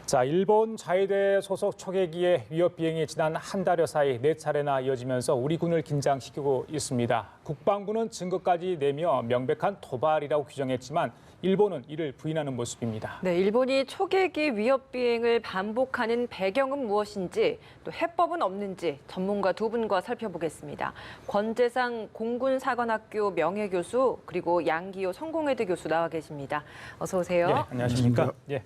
자, 일본 자위대 소속 초계기의 위협 비행이 지난 한 달여 사이 4차례나 이어지면서 우리 군을 긴장시키고 있습니다. 국방부는 증거까지 내며 명백한 도발이라고 규정했지만 일본은 이를 부인하는 모습입니다. 네, 일본이 초계기 위협 비행을 반복하는 배경은 무엇인지 또 해법은 없는지 전문가 두 분과 살펴보겠습니다. 권재상 공군사관학교 명예교수 그리고 양기호 성공회대 교수 나와 계십니다. 어서 오세요. 네, 안녕하십니까? 예.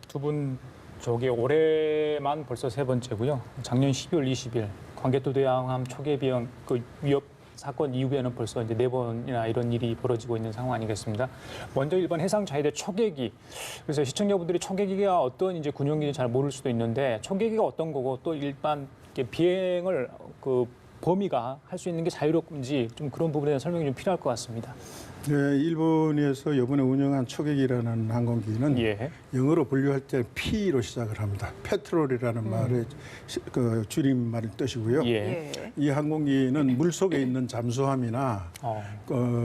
두 분 저게 올해만 벌써 3번째고요. 작년 12월 20일 광개토 대왕함 초계 비행 그 위협 사건 이후에는 벌써 이제 4번이나 이런 일이 벌어지고 있는 상황 아니겠습니까? 먼저 일본 해상 자위대 초계기. 그래서 시청자분들이 초계기가 어떤 이제 군용기인지 잘 모를 수도 있는데 초계기가 어떤 거고 또 일반 비행을 그 범위가 할 수 있는 게 자유롭은지 좀 그런 부분에 대한 설명이 좀 필요할 것 같습니다. 네, 일본에서 이번에 운영한 초계기라는 항공기는 영어로 분류할 때 P로 시작을 합니다. 페트롤이라는 말의 그 줄임말의 뜻이고요. 이 항공기는 물속에 있는 잠수함이나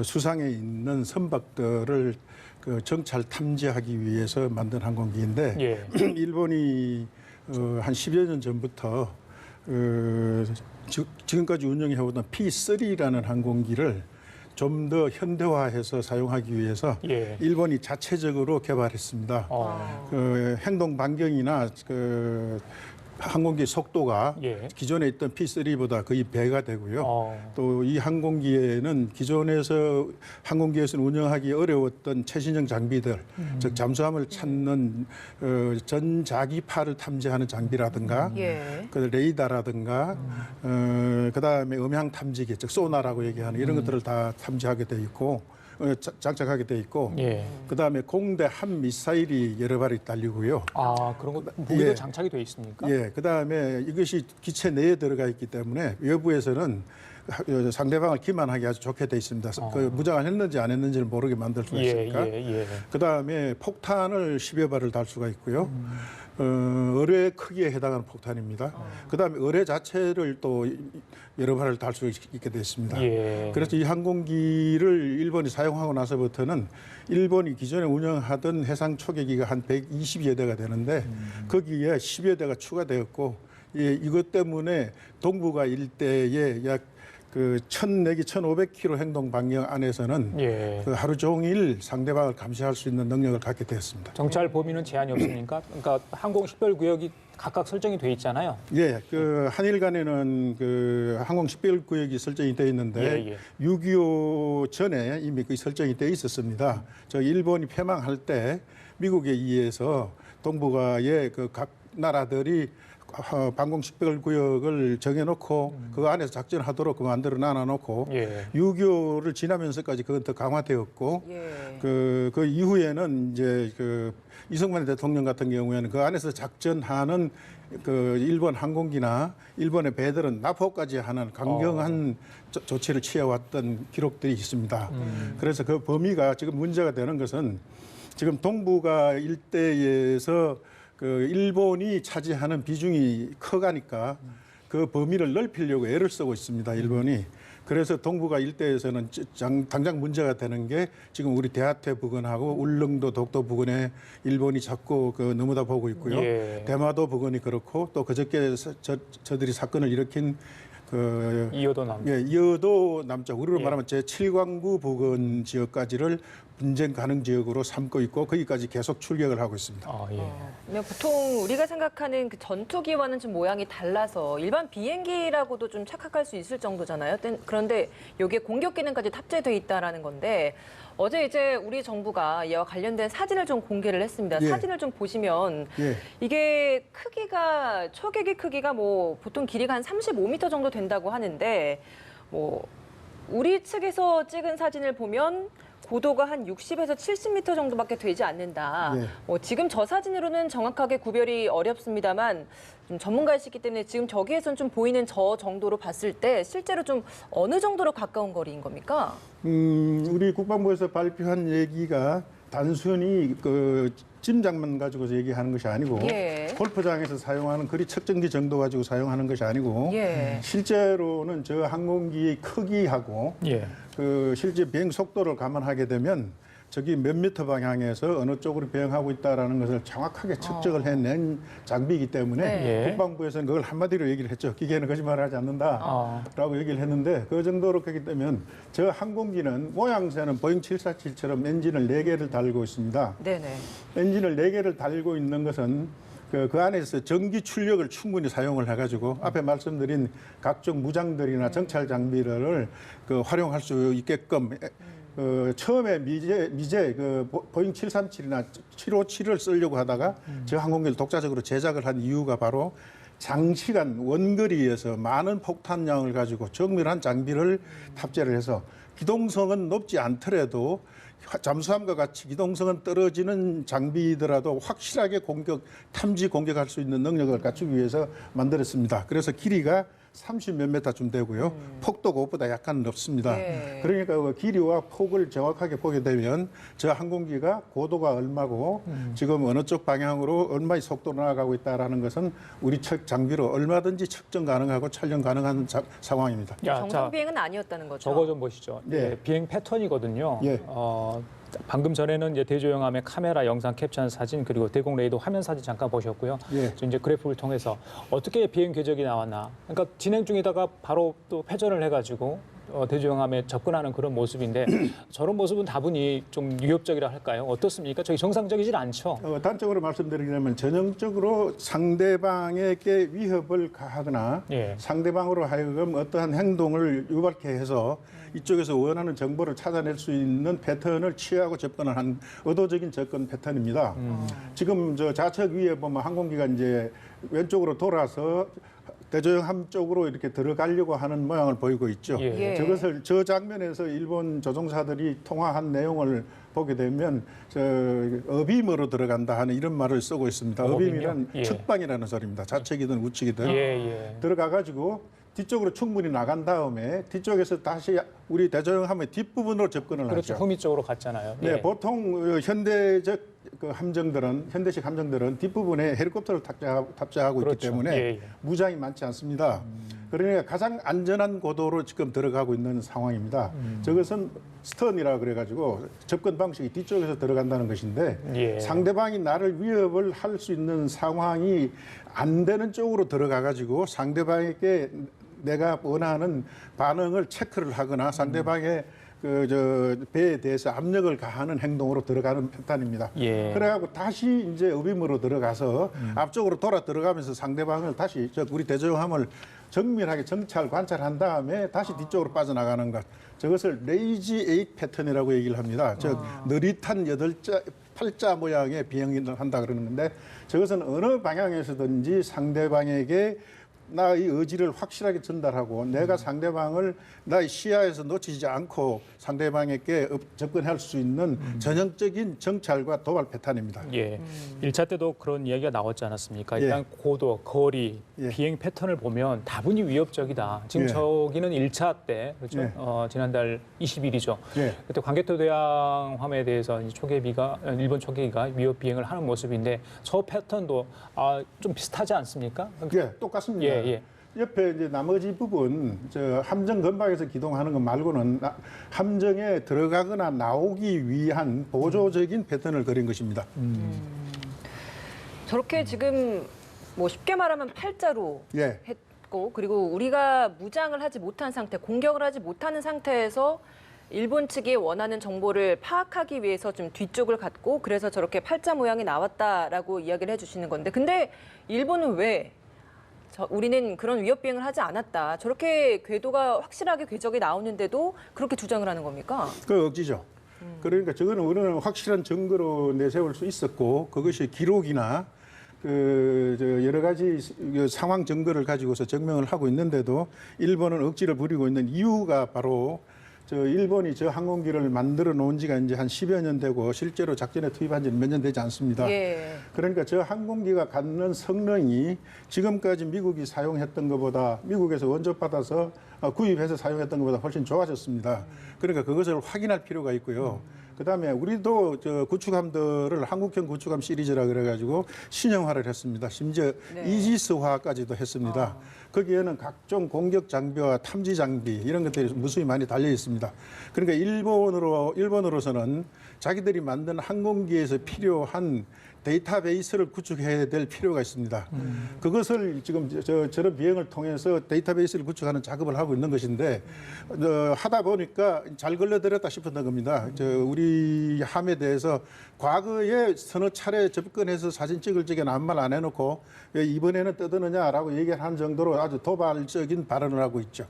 수상에 있는 선박들을 그 정찰 탐지하기 위해서 만든 항공기인데 일본이 한 10여 년 전부터 지금까지 운영해오던 P3라는 항공기를 좀 더 현대화해서 사용하기 위해서 일본이 자체적으로 개발했습니다. 그 행동 반경이나 그 항공기 속도가 기존에 있던 P3보다 거의 배가 되고요. 또 이 항공기에는 기존에서 항공기에서는 운영하기 어려웠던 최신형 장비들, 즉 잠수함을 찾는 전자기파를 탐지하는 장비라든가, 그 레이더라든가, 그다음에 음향 탐지기, 즉 소나라고 얘기하는 이런 것들을 다 탐지하게 돼 있고. 장착하게 돼 있고, 그다음에 공대 함 미사일이 여러 발이 달리고요. 그런 거 무기도 장착이 돼 있습니까? 그다음에 이것이 기체 내에 들어가 있기 때문에 외부에서는 상대방을 기만하기 아주 좋게 돼 있습니다. 그 무장을 했는지 안 했는지를 모르게 만들 수가 있으니까. 그다음에 폭탄을 10여 발을 달 수가 있고요. 어뢰 크기에 해당하는 폭탄입니다. 그다음에 어뢰 자체를 또 여러 발을 달 수 있게 됐습니다. 그래서 이 항공기를 일본이 사용하고 나서부터는 일본이 기존에 운영하던 해상 초계기가 한 120여 대가 되는데 거기에 10여 대가 추가되었고 이것 때문에 동북아 일대에 약 그 1000 내지 1500km 행동 반경 안에서는 그 하루 종일 상대방을 감시할 수 있는 능력을 갖게 되었습니다. 정찰 범위는 제한이 없습니까? 그러니까 항공 식별 구역이 각각 설정이 돼 있잖아요. 그 한일 간에는 그 항공 식별 구역이 설정이 돼 있는데 6.25 전에 이미 그 설정이 돼 있었습니다. 저 일본이 패망할 때 미국에 의해서 동북아의 그 각 나라들이 방공 식별 구역을 정해놓고 그 안에서 작전하도록 그 만들어 놔놓고 6.25를 지나면서까지 그건 더 강화되었고 그 이후에는 이제 그 이승만 대통령 같은 경우에는 그 안에서 작전하는 그 일본 항공기나 일본의 배들은 납포까지 하는 강경한 조치를 취해왔던 기록들이 있습니다. 그래서 그 범위가 지금 문제가 되는 것은 지금 동북아 일대에서 그 일본이 차지하는 비중이 커가니까 그 범위를 넓히려고 애를 쓰고 있습니다, 일본이. 그래서 동북아 일대에서는 당장 문제가 되는 게 지금 우리 대하태 부근하고 울릉도, 독도 부근에 일본이 자꾸 그 너무다 보고 있고요. 대마도 부근이 그렇고 또 그저께 저들이 사건을 일으킨 그 이어도 남쪽. 이어도 남쪽. 우리로 말하면 제7광구 부근 지역까지를 분쟁 가능 지역으로 삼고 있고 거기까지 계속 출격을 하고 있습니다. 보통 우리가 생각하는 그 전투기와는 좀 모양이 달라서 일반 비행기라고도 좀 착각할 수 있을 정도잖아요. 그런데 여기에 공격 기능까지 탑재돼 있다라는 건데 어제 이제 우리 정부가 이와 관련된 사진을 좀 공개를 했습니다. 사진을 좀 보시면 이게 크기가 초계기 크기가 뭐 보통 길이가 한 35m 정도 된다고 하는데 뭐 우리 측에서 찍은 사진을 보면 고도가 한 60에서 70m 정도밖에 되지 않는다. 지금 저 사진으로는 정확하게 구별이 어렵습니다만 좀 전문가이시기 때문에 지금 저기에선 좀 보이는 저 정도로 봤을 때 실제로 좀 어느 정도로 가까운 거리인 겁니까? 우리 국방부에서 발표한 얘기가 단순히 그 짐작만 가지고서 얘기하는 것이 아니고 골프장에서 사용하는 거리 측정기 정도 가지고 사용하는 것이 아니고 실제로는 저 항공기의 크기하고 그 실제 비행 속도를 감안하게 되면 저기 몇 미터 방향에서 어느 쪽으로 비행하고 있다라는 것을 정확하게 측정을 해낸 장비이기 때문에 네. 국방부에서는 그걸 한마디로 얘기를 했죠. 기계는 거짓말하지 않는다라고 얘기를 했는데 그 정도로 그렇기 때문에 저 항공기는 모양새는 보잉 747처럼 엔진을 4개를 달고 있습니다. 네네. 엔진을 4개를 달고 있는 것은 그 안에서 전기 출력을 충분히 사용을 해가지고 앞에 말씀드린 각종 무장들이나 정찰 장비를 활용할 수 있게끔 처음에 미제 보잉 737이나 757을 쓰려고 하다가 저 항공기를 독자적으로 제작을 한 이유가 바로 장시간 원거리에서 많은 폭탄량을 가지고 정밀한 장비를 탑재를 해서 기동성은 높지 않더라도 잠수함과 같이 기동성은 떨어지는 장비이더라도 확실하게 탐지 공격할 수 있는 능력을 갖추기 위해서 만들었습니다. 그래서 길이가 30몇 미터쯤 되고요. 폭도 그것보다 약간 넓습니다. 네. 그러니까 그 길이와 폭을 정확하게 보게 되면 저 항공기가 고도가 얼마고 지금 어느 쪽 방향으로 얼마의 속도로 나아가고 있다는 것은 우리 장비로 얼마든지 측정 가능하고 촬영 가능한 상황입니다. 정상 비행은 아니었다는 거죠. 저거 좀 보시죠. 네. 예, 비행 패턴이거든요. 예. 방금 전에는 이제 대조영함의 카메라 영상 캡처한 사진 그리고 대공 레이더 화면 사진 잠깐 보셨고요. 예. 이제 그래프를 통해서 어떻게 비행 궤적이 나왔나. 그러니까 진행 중이다가 바로 또 회전을 해가지고 대조영함에 접근하는 그런 모습인데 저런 모습은 다분히 좀 위협적이라 할까요? 어떻습니까? 저기 정상적이질 않죠. 단적으로 말씀드리자면 전형적으로 상대방에게 위협을 가하거나 예. 상대방으로 하여금 어떠한 행동을 유발케 해서 이쪽에서 원하는 정보를 찾아낼 수 있는 패턴을 취하고 접근을 한 의도적인 접근 패턴입니다. 지금 저 좌측 위에 보면 항공기가 이제 왼쪽으로 돌아서 대조영함 쪽으로 이렇게 들어가려고 하는 모양을 보이고 있죠. 예. 저 장면에서 일본 조종사들이 통화한 내용을 보게 되면 어빔으로 들어간다 하는 이런 말을 쓰고 있습니다. 어빔이란 예. 측방이라는 소리입니다. 좌측이든 우측이든 예. 들어가가지고 뒤쪽으로 충분히 나간 다음에 뒤쪽에서 다시 우리 대조영함의 뒷부분으로 접근을 그렇죠. 하죠. 후미 쪽으로 갔잖아요. 네, 예. 보통 현대적 현대식 함정들은 뒷부분에 헬리콥터를 탑재하고 그렇죠. 있기 때문에 예. 무장이 많지 않습니다. 그러니까 가장 안전한 고도로 지금 들어가고 있는 상황입니다. 저것은 스턴이라 그래가지고 접근 방식이 뒤쪽에서 들어간다는 것인데 예. 상대방이 나를 위협을 할 수 있는 상황이 안 되는 쪽으로 들어가가지고 상대방에게 내가 원하는 반응을 체크를 하거나 상대방의 배에 대해서 압력을 가하는 행동으로 들어가는 패턴입니다. 예. 그래갖고 다시 이제 어빔으로 들어가서 앞쪽으로 돌아 들어가면서 상대방을 다시 우리 대조영함을 정밀하게 정찰 관찰한 다음에 다시 뒤쪽으로 빠져나가는 것. 저것을 레이지 에잇 패턴이라고 얘기를 합니다. 즉 느릿한 8자 모양의 비행을 한다 그러는데 저것은 어느 방향에서든지 상대방에게 나의 의지를 확실하게 전달하고 내가 상대방을 나의 시야에서 놓치지 않고 상대방에게 접근할 수 있는 전형적인 정찰과 도발 패턴입니다. 예. 1차 때도 그런 이야기가 나왔지 않았습니까? 예. 일단 고도, 거리, 예. 비행 패턴을 보면 다분히 위협적이다. 지금 예. 저기는 1차 때, 그렇죠? 예. 지난달 20일이죠. 예. 그때 광개토대왕함에 대해서 이제 일본 초계기가 위협 비행을 하는 모습인데 저 패턴도 좀 비슷하지 않습니까? 예, 똑같습니다. 예. 옆에 이제 나머지 부분 함정 근방에서 기동하는 것 말고는 함정에 들어가거나 나오기 위한 보조적인 패턴을 그린 것입니다. 저렇게 지금 뭐 쉽게 말하면 팔자로 예. 했고 그리고 우리가 무장을 하지 못한 상태, 공격을 하지 못하는 상태에서 일본 측이 원하는 정보를 파악하기 위해서 좀 뒤쪽을 갔고 그래서 저렇게 팔자 모양이 나왔다라고 이야기를 해주시는 건데 근데 일본은 왜 우리는 그런 위협 비행을 하지 않았다. 저렇게 궤도가 확실하게 궤적이 나오는데도 그렇게 주장을 하는 겁니까? 그 억지죠. 그러니까 저거는 우리는 확실한 증거로 내세울 수 있었고 그것이 기록이나 여러 가지 상황 증거를 가지고서 증명을 하고 있는데도 일본은 억지를 부리고 있는 이유가 바로 일본이 저 항공기를 만들어 놓은 지가 이제 한 10여 년 되고 실제로 작전에 투입한 지는 몇 년 되지 않습니다. 예. 그러니까 저 항공기가 갖는 성능이 지금까지 미국이 사용했던 것보다 미국에서 원조받아서 구입해서 사용했던 것보다 훨씬 좋아졌습니다. 그러니까 그것을 확인할 필요가 있고요. 그다음에 우리도 구축함들을 한국형 구축함 시리즈라 그래가지고 신형화를 했습니다. 심지어 네. 이지스화까지도 했습니다. 거기에는 각종 공격 장비와 탐지 장비 이런 것들이 무수히 많이 달려 있습니다. 그러니까 일본으로서는 자기들이 만든 항공기에서 필요한 데이터베이스를 구축해야 될 필요가 있습니다. 그것을 지금 저런 비행을 통해서 데이터베이스를 구축하는 작업을 하고 있는 것인데 하다 보니까 잘 걸려들었다 싶었던 겁니다. 우리 함에 대해서 과거에 서너 차례 접근해서 사진 찍을 적에는 아무 말 안 해놓고 왜 이번에는 떠드느냐라고 얘기를 하는 정도로 아주 도발적인 발언을 하고 있죠.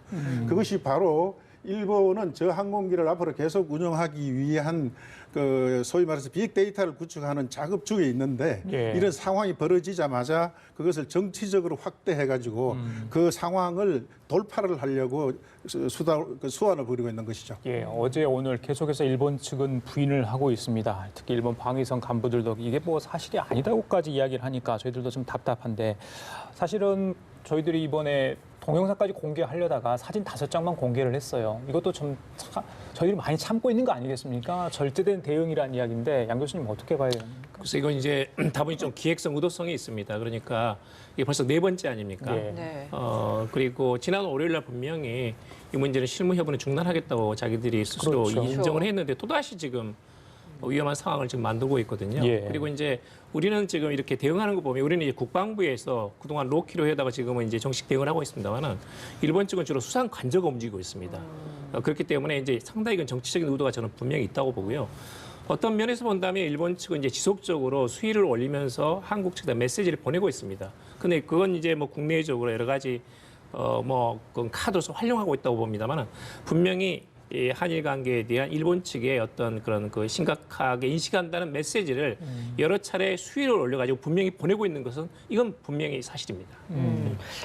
그것이 바로 일본은 저 항공기를 앞으로 계속 운영하기 위한 그 소위 말해서 빅데이터를 구축하는 작업 중에 있는데 예. 이런 상황이 벌어지자마자 그것을 정치적으로 확대해가지고 그 상황을 돌파를 하려고 수완을 벌이고 있는 것이죠. 예, 어제 오늘 계속해서 일본 측은 부인을 하고 있습니다. 특히 일본 방위성 간부들도 이게 뭐 사실이 아니다고까지 이야기를 하니까 저희들도 좀 답답한데 사실은 저희들이 이번에 동영상까지 공개하려다가 사진 5장만 공개를 했어요. 이것도 좀 저희들이 많이 참고 있는 거 아니겠습니까? 절제된 대응이라는 이야기인데 양 교수님 어떻게 봐야 되나요? 그래서 이건 이제 다분히 좀 기획성, 의도성이 있습니다. 그러니까 이게 벌써 4번째 아닙니까? 예. 네. 그리고 지난 월요일 날 분명히 이 문제는 실무 협의는 중단하겠다고 자기들이 스스로 그렇죠. 인정을 했는데 또다시 지금 위험한 상황을 지금 만들고 있거든요. 예. 그리고 이제 우리는 지금 이렇게 대응하는 거 보면 우리는 이제 국방부에서 그동안 로키로 해다가 지금은 이제 정식 대응을 하고 있습니다만은 일본 측은 주로 수상 관저가 움직이고 있습니다. 그렇기 때문에 이제 상당히 이건 정치적인 의도가 저는 분명히 있다고 보고요. 어떤 면에서 본다면 일본 측은 이제 지속적으로 수위를 올리면서 한국 측에 메시지를 보내고 있습니다. 근데 그건 이제 뭐 국내적으로 여러 가지 그건 카드로서 활용하고 있다고 봅니다만은 분명히 이 한일 관계에 대한 일본 측의 어떤 그런 그 심각하게 인식한다는 메시지를 여러 차례 수위를 올려가지고 분명히 보내고 있는 것은 이건 분명히 사실입니다.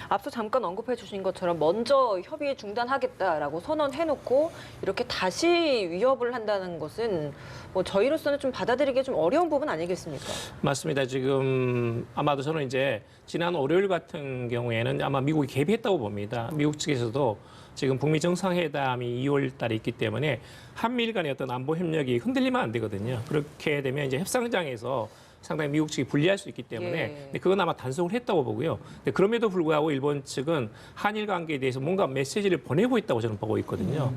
앞서 잠깐 언급해 주신 것처럼 먼저 협의 중단하겠다라고 선언해놓고 이렇게 다시 위협을 한다는 것은 뭐 저희로서는 좀 받아들이기 좀 어려운 부분 아니겠습니까? 맞습니다. 지금 아마도 저는 이제 지난 월요일 같은 경우에는 아마 미국이 개입했다고 봅니다. 미국 측에서도 지금 북미 정상회담이 2월 달에 있기 때문에 한미일 간의 어떤 안보 협력이 흔들리면 안 되거든요. 그렇게 되면 이제 협상장에서 상당히 미국 측이 불리할 수 있기 때문에 예. 근데 그건 아마 단속을 했다고 보고요. 근데 그럼에도 불구하고 일본 측은 한일 관계에 대해서 뭔가 메시지를 보내고 있다고 저는 보고 있거든요.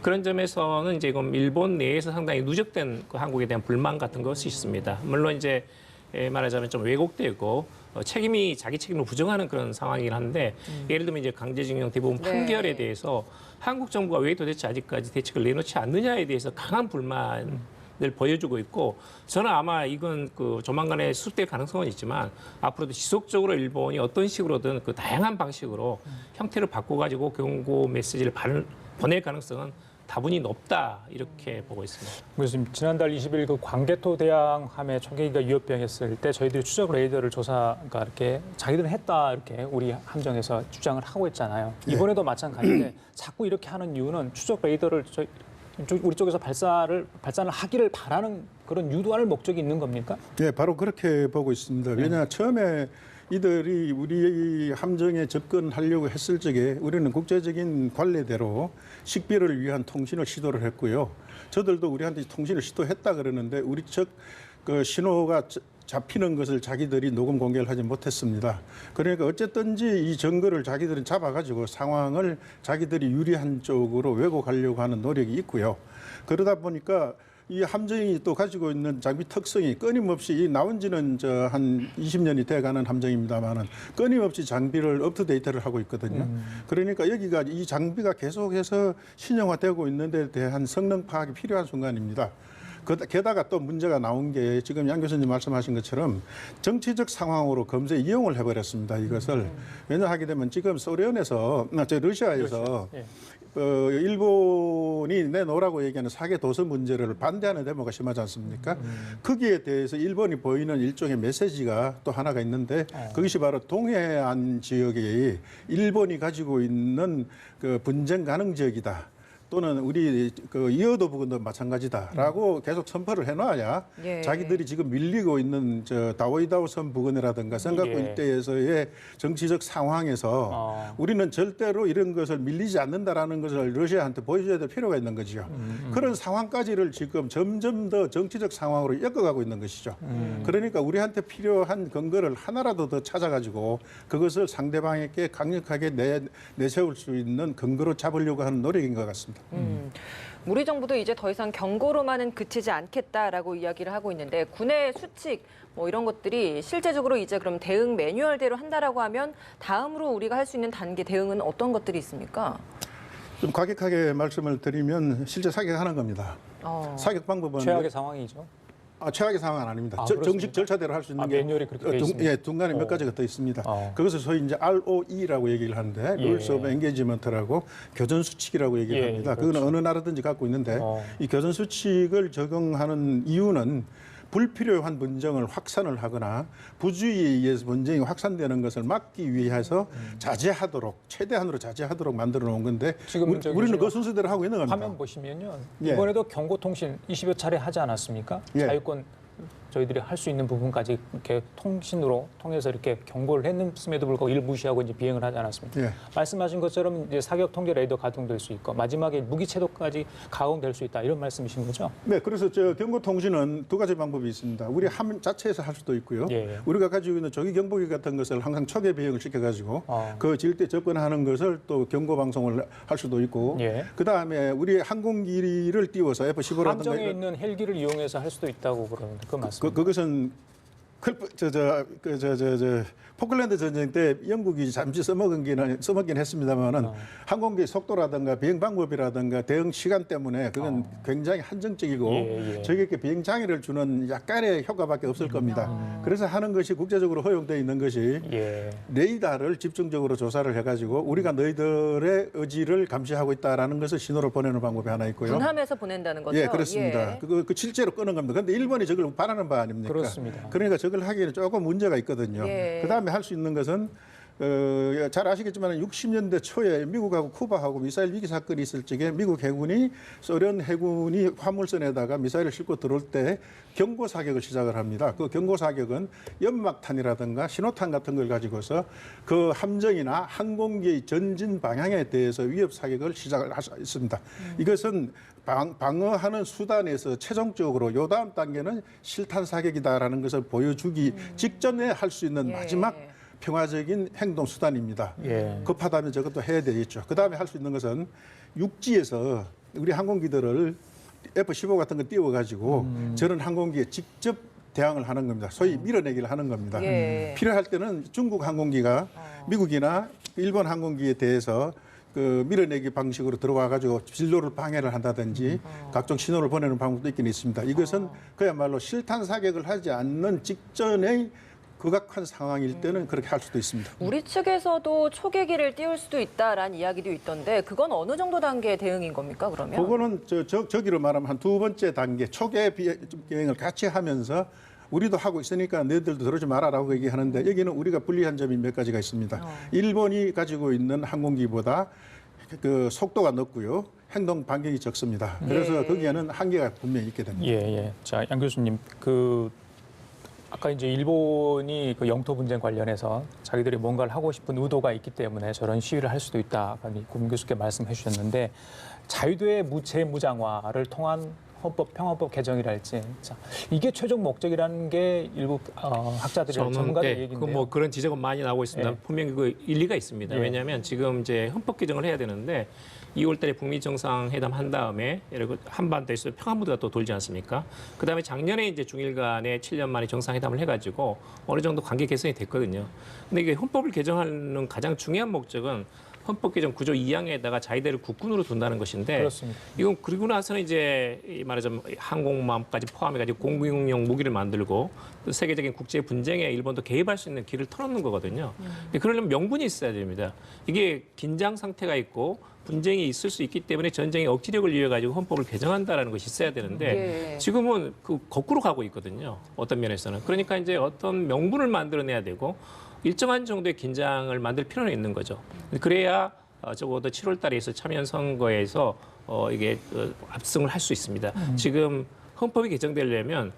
그런 점에서는 이제 그럼 일본 내에서 상당히 누적된 그 한국에 대한 불만 같은 것이 있습니다. 물론 이제 말하자면 좀 왜곡되고 책임이 자기 책임을 부정하는 그런 상황이긴 한데 예를 들면 이제 강제징용 대부분 네. 판결에 대해서 한국 정부가 왜 도대체 아직까지 대책을 내놓지 않느냐에 대해서 강한 불만을 보여주고 있고 저는 아마 이건 그 조만간에 수습될 가능성은 있지만 앞으로도 지속적으로 일본이 어떤 식으로든 그 다양한 방식으로 형태를 바꿔가지고 경고 메시지를 보낼 가능성은 다분히 높다 이렇게 보고 있습니다. 교수님 지난달 20일 그 광개토 대왕함의 초계기가 유협병했을 때 저희들이 추적 레이더를 그러니까 이렇게 자기들은 했다 이렇게 우리 함정에서 주장을 하고 있잖아요. 이번에도 마찬가지인데 자꾸 이렇게 하는 이유는 추적 레이더를 우리 쪽에서 발산을 하기를 바라는 그런 유도할 목적이 있는 겁니까? 네, 바로 그렇게 보고 있습니다. 왜냐 처음에 이들이 우리 함정에 접근하려고 했을 적에 우리는 국제적인 관례대로 식별을 위한 통신을 시도를 했고요. 저들도 우리한테 통신을 시도했다 그러는데 우리 측 그 신호가 잡히는 것을 자기들이 녹음 공개를 하지 못했습니다. 그러니까 어쨌든지 이 증거를 자기들은 잡아가지고 상황을 자기들이 유리한 쪽으로 왜곡하려고 하는 노력이 있고요. 그러다 보니까 이 함정이 또 가지고 있는 장비 특성이 끊임없이 나온 지는 한 20년이 돼가는 함정입니다만은 끊임없이 장비를 업투데이트를 하고 있거든요. 그러니까 여기가 이 장비가 계속해서 신형화되고 있는 데 대한 성능 파악이 필요한 순간입니다. 게다가 또 문제가 나온 게 지금 양 교수님 말씀하신 것처럼 정치적 상황으로 검사에 이용을 해버렸습니다. 이것을. 왜냐하게 되면 지금 소련에서, 러시아에서 예. 일본이 내놓으라고 얘기하는 사개 도서 문제를 반대하는 데모가 심하지 않습니까? 거기에 대해서 일본이 보이는 일종의 메시지가 또 하나가 있는데 그것이 바로 동해안 지역에 일본이 가지고 있는 그 분쟁 가능 지역이다. 또는 우리 그 이어도 부근도 마찬가지다라고 계속 선포를 해놔야 예. 자기들이 지금 밀리고 있는 저 다오이다오섬 부근이라든가 성곽구 예. 일대에서의 정치적 상황에서 우리는 절대로 이런 것을 밀리지 않는다라는 것을 러시아한테 보여줘야 될 필요가 있는 거죠. 그런 상황까지를 지금 점점 더 정치적 상황으로 엮어가고 있는 것이죠. 그러니까 우리한테 필요한 근거를 하나라도 더 찾아가지고 그것을 상대방에게 강력하게 내세울 수 있는 근거로 잡으려고 하는 노력인 것 같습니다. 우리 정부도 이제 더 이상 경고로만은 그치지 않겠다라고 이야기를 하고 있는데 군의 수칙 뭐 이런 것들이 실제적으로 이제 그럼 대응 매뉴얼대로 한다라고 하면 다음으로 우리가 할 수 있는 단계 대응은 어떤 것들이 있습니까? 좀 과격하게 말씀을 드리면 실제 사격하는 겁니다. 사격 방법은 최악의 상황이죠. 최악의 상황은 아닙니다. 그렇습니까? 정식 절차대로 할 수 있는 게 매뉴얼이 그렇게 돼 있습니다. 중간에 몇 가지가 더 있습니다. 어. 그것을 소위 이제 ROE라고 얘기를 하는데 Rules of Engagement라고 교전 수칙이라고 얘기를 예, 합니다. 그렇죠. 그거는 어느 나라든지 갖고 있는데 이 교전 수칙을 적용하는 이유는 불필요한 분쟁을 확산을 하거나 부주의에 의해서 분쟁이 확산되는 것을 막기 위해서 자제하도록 최대한으로 자제하도록 만들어 놓은 건데 지금 우리는 그 순서대로 하고 있는 겁니다. 화면 보시면요. 예. 이번에도 경고통신 20여 차례 하지 않았습니까? 예. 자유권 저희들이 할 수 있는 부분까지 이렇게 통신으로 통해서 이렇게 경고를 했음에도 불구하고 이를 무시하고 이제 비행을 하지 않았습니까? 예. 말씀하신 것처럼 이제 사격 통제 레이더 가동될 수 있고 마지막에 무기 채도까지 가공될 수 있다 이런 말씀이신 거죠? 네, 그래서 저 경고통신은 두 가지 방법이 있습니다. 우리 함 자체에서 할 수도 있고요. 예. 우리가 가지고 있는 조기 경보기 같은 것을 항상 초계 비행을 시켜가지고 그 질대 접근하는 것을 또 경고 방송을 할 수도 있고. 예. 그 다음에 우리 항공기를 띄워서 F-15라든가 함정에 있는 헬기를 이용해서 할 수도 있다고 그러는데 그거 맞습니까? 그것은 포클랜드 전쟁 때 영국이 잠시 써먹긴 했습니다만은 항공기 속도라든가 비행 방법이라든가 대응 시간 때문에 그건 굉장히 한정적이고 예. 저에게 비행 장애를 주는 약간의 효과밖에 없을 겁니다. 그래서 하는 것이 국제적으로 허용되어 있는 것이 예. 레이더를 집중적으로 조사를 해가지고 우리가 너희들의 의지를 감시하고 있다라는 것을 신호를 보내는 방법이 하나 있고요. 군함에서 보낸다는 거죠? 예, 그렇습니다. 예. 그 실제로 끄는 겁니다. 그런데 일본이 저걸 바라는 바 아닙니까? 그렇습니다. 그러니까 저걸 하기에는 조금 문제가 있거든요. 예. 그다음에 할 수 있는 것은 잘 아시겠지만 60년대 초에 미국하고 쿠바하고 미사일 위기 사건이 있을 적에 미국 해군이 소련 해군이 화물선에다가 미사일을 싣고 들어올 때 경고 사격을 시작을 합니다. 그 경고 사격은 연막탄이라든가 신호탄 같은 걸 가지고서 그 함정이나 항공기의 전진 방향에 대해서 위협 사격을 시작을 할 수 있습니다. 이것은 방어하는 수단에서 최종적으로 요 다음 단계는 실탄 사격이다라는 것을 보여주기 직전에 할 수 있는 예. 마지막 평화적인 행동 수단입니다. 예. 급하다면 저것도 해야 되겠죠. 그다음에 할 수 있는 것은 육지에서 우리 항공기들을 F-15 같은 거 띄워가지고 저런 항공기에 직접 대항을 하는 겁니다. 소위 밀어내기를 하는 겁니다. 예. 필요할 때는 중국 항공기가 미국이나 일본 항공기에 대해서 그 밀어내기 방식으로 들어와가지고 진로를 방해를 한다든지 각종 신호를 보내는 방법도 있긴 있습니다. 이것은 그야말로 실탄 사격을 하지 않는 직전의 극악한 상황일 때는 그렇게 할 수도 있습니다. 우리 측에서도 초계기를 띄울 수도 있다라는 이야기도 있던데 그건 어느 정도 단계의 대응인 겁니까 그러면? 그거는 저기로 말하면 한 두 번째 단계 초계 비행을 같이 하면서 우리도 하고 있으니까 너희들도 들어오지 마라라고 얘기하는데 여기는 우리가 불리한 점이 몇 가지가 있습니다. 일본이 가지고 있는 항공기보다 그 속도가 높고요. 행동 반경이 적습니다. 그래서 예. 거기에는 한계가 분명히 있게 됩니다. 예. 자, 양 교수님, 아까 이제 일본이 그 영토 분쟁 관련해서 자기들이 뭔가를 하고 싶은 의도가 있기 때문에 저런 시위를 할 수도 있다. 고 교수께 말씀해 주셨는데 자유도의 재무장화를 통한 헌법, 평화법 개정이랄지 자, 이게 최종 목적이라는 게 일부 학자들이나 전문가들 얘기인데요. 그런 지적은 많이 나오고 있습니다. 예. 분명히 그 일리가 있습니다. 예. 왜냐하면 지금 이제 헌법 개정을 해야 되는데 2월달에 북미 정상회담 한 다음에 한반도에서 평화무드가 또 돌지 않습니까? 그다음에 작년에 이제 중일 간에 7년 만에 정상회담을 해가지고 어느 정도 관계 개선이 됐거든요. 근데 이게 헌법을 개정하는 가장 중요한 목적은 헌법 개정 9조 2항에다가 자위대를 국군으로 둔다는 것인데 그렇습니다. 이건 그리고 나서는 이제 말하자면 항공모함까지 포함해가지고 공군용 무기를 만들고 또 세계적인 국제 분쟁에 일본도 개입할 수 있는 길을 털어놓는 거거든요. 근데 그러려면 명분이 있어야 됩니다. 이게 긴장 상태가 있고 분쟁이 있을 수 있기 때문에 전쟁의 억지력을 이용해가지고 헌법을 개정한다라는 것이 있어야 되는데 예. 지금은 그 거꾸로 가고 있거든요. 어떤 면에서는. 그러니까 이제 어떤 명분을 만들어내야 되고 일정한 정도의 긴장을 만들 필요는 있는 거죠. 그래야 적어도 7월 달에 있을 참여연 선거에서 이게 압승을 할 수 있습니다. 지금 헌법이 개정되려면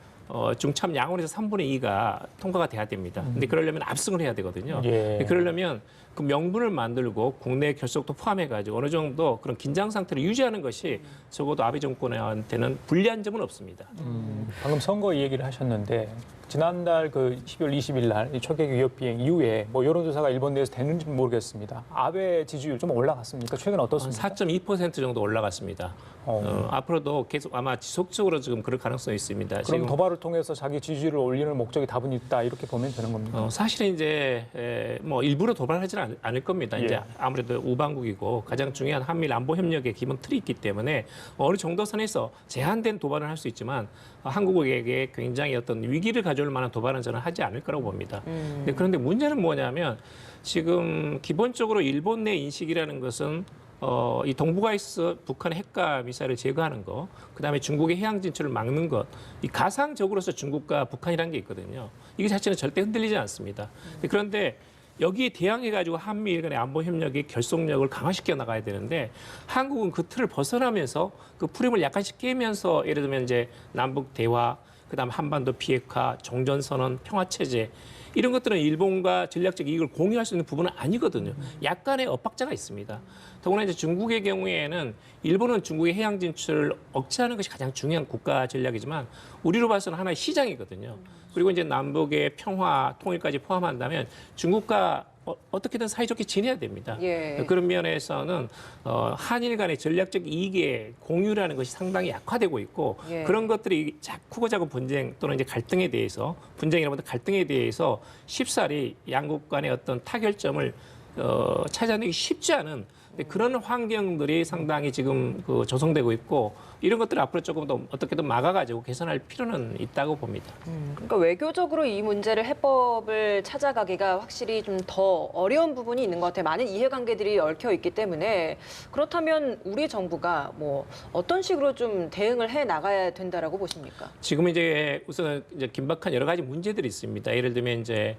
중참 양원에서 3분의 2가 통과가 돼야 됩니다. 근데 그러려면 압승을 해야 되거든요. 예. 그러려면 그 명분을 만들고 국내 결속도 포함해가지고 어느 정도 그런 긴장 상태를 유지하는 것이 적어도 아베 정권한테는 불리한 점은 없습니다. 방금 선거 얘기를 하셨는데 지난달 그 12월 20일 날 초계기 위협 비행 이후에 뭐 여론조사가 일본 내에서 됐는지 모르겠습니다. 아베 지지율 좀 올라갔습니까? 최근 어떻습니까? 4.2% 정도 올라갔습니다. 앞으로도 계속 아마 지속적으로 지금 그럴 가능성이 있습니다. 그럼 지금 도발을 통해서 자기 지지율을 올리는 목적이 다분히 있다 이렇게 보면 되는 겁니다. 사실은 이제 뭐 일부러 도발하지는 않을 겁니다. 이제 아무래도 우방국이고 가장 중요한 한미일 안보 협력의 기본 틀이 있기 때문에 어느 정도 선에서 제한된 도발을 할 수 있지만 한국에게 굉장히 어떤 위기를 가져올 만한 도발은 저는 하지 않을 거라고 봅니다. 그런데 문제는 뭐냐면 지금 기본적으로 일본 내 인식이라는 것은 이 동북아에서 북한의 핵과 미사일을 제거하는 거, 그다음에 중국의 해양 진출을 막는 것, 이 가상적으로서 중국과 북한이라는 게 있거든요. 이게 자체는 절대 흔들리지 않습니다. 그런데 여기에 대항해가지고 한미일 간의 안보 협력의 결속력을 강화시켜 나가야 되는데 한국은 그 틀을 벗어나면서 그 프레임을 약간씩 깨면서 예를 들면 이제 남북 대화, 그다음 한반도 비핵화, 종전선언, 평화체제 이런 것들은 일본과 전략적 이익을 공유할 수 있는 부분은 아니거든요. 약간의 엇박자가 있습니다. 더구나 이제 중국의 경우에는 일본은 중국의 해양 진출을 억제하는 것이 가장 중요한 국가 전략이지만 우리로 봐서는 하나의 시장이거든요. 그리고 이제 남북의 평화, 통일까지 포함한다면 중국과 어떻게든 사이좋게 지내야 됩니다. 예. 그런 면에서는 한일 간의 전략적 이익의 공유라는 것이 상당히 약화되고 있고 예. 그런 것들이 크고 작은 분쟁 또는 이제 갈등에 대해서 분쟁이라보다 갈등에 대해서 쉽사리 양국 간의 어떤 타결점을 찾아내기 쉽지 않은 그런 환경들이 상당히 지금 조성되고 있고 이런 것들을 앞으로 조금 더 어떻게든 막아가지고 개선할 필요는 있다고 봅니다. 그러니까 외교적으로 이 문제를 해법을 찾아가기가 확실히 좀 더 어려운 부분이 있는 것 같아요. 많은 이해관계들이 얽혀 있기 때문에 그렇다면 우리 정부가 뭐 어떤 식으로 좀 대응을 해 나가야 된다라고 보십니까? 지금 이제 우선 이제 긴박한 여러 가지 문제들이 있습니다. 예를 들면 이제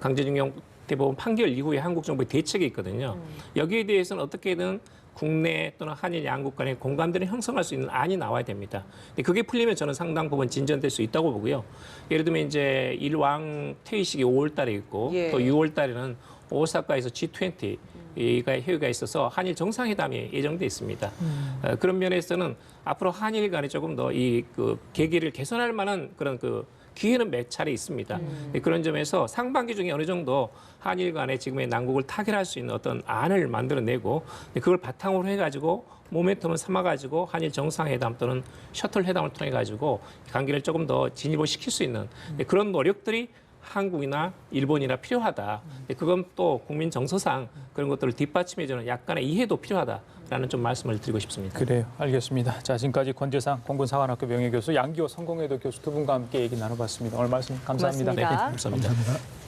강제징용 대법원 판결 이후에 한국 정부의 대책이 있거든요. 여기에 대해서는 어떻게든 국내 또는 한일 양국 간의 공감대를 형성할 수 있는 안이 나와야 됩니다. 근데 그게 풀리면 저는 상당 부분 진전될 수 있다고 보고요. 예를 들면 이제 일왕 퇴위식이 5월 달에 있고 예. 또 6월 달에는 오사카에서 G20 가 회의가 있어서 한일 정상회담이 예정돼 있습니다. 그런 면에서는 앞으로 한일 간에 조금 더 이 계기를 개선할 만한 그런 기회는 몇 차례 있습니다. 그런 점에서 상반기 중에 어느 정도 한일 간의 지금의 난국을 타결할 수 있는 어떤 안을 만들어내고 그걸 바탕으로 해가지고 모멘텀을 삼아가지고 한일 정상회담 또는 셔틀 회담을 통해가지고 관계를 조금 더 진입을 시킬 수 있는 그런 노력들이 한국이나 일본이나 필요하다. 그건 또 국민 정서상 그런 것들을 뒷받침해주는 약간의 이해도 필요하다라는 좀 말씀을 드리고 싶습니다. 그래요. 알겠습니다. 자, 지금까지 권재상 공군사관학교 명예교수, 양기호 성공회도 교수 두 분과 함께 얘기 나눠봤습니다. 오늘 말씀 감사합니다. 고맙습니다. 감사합니다.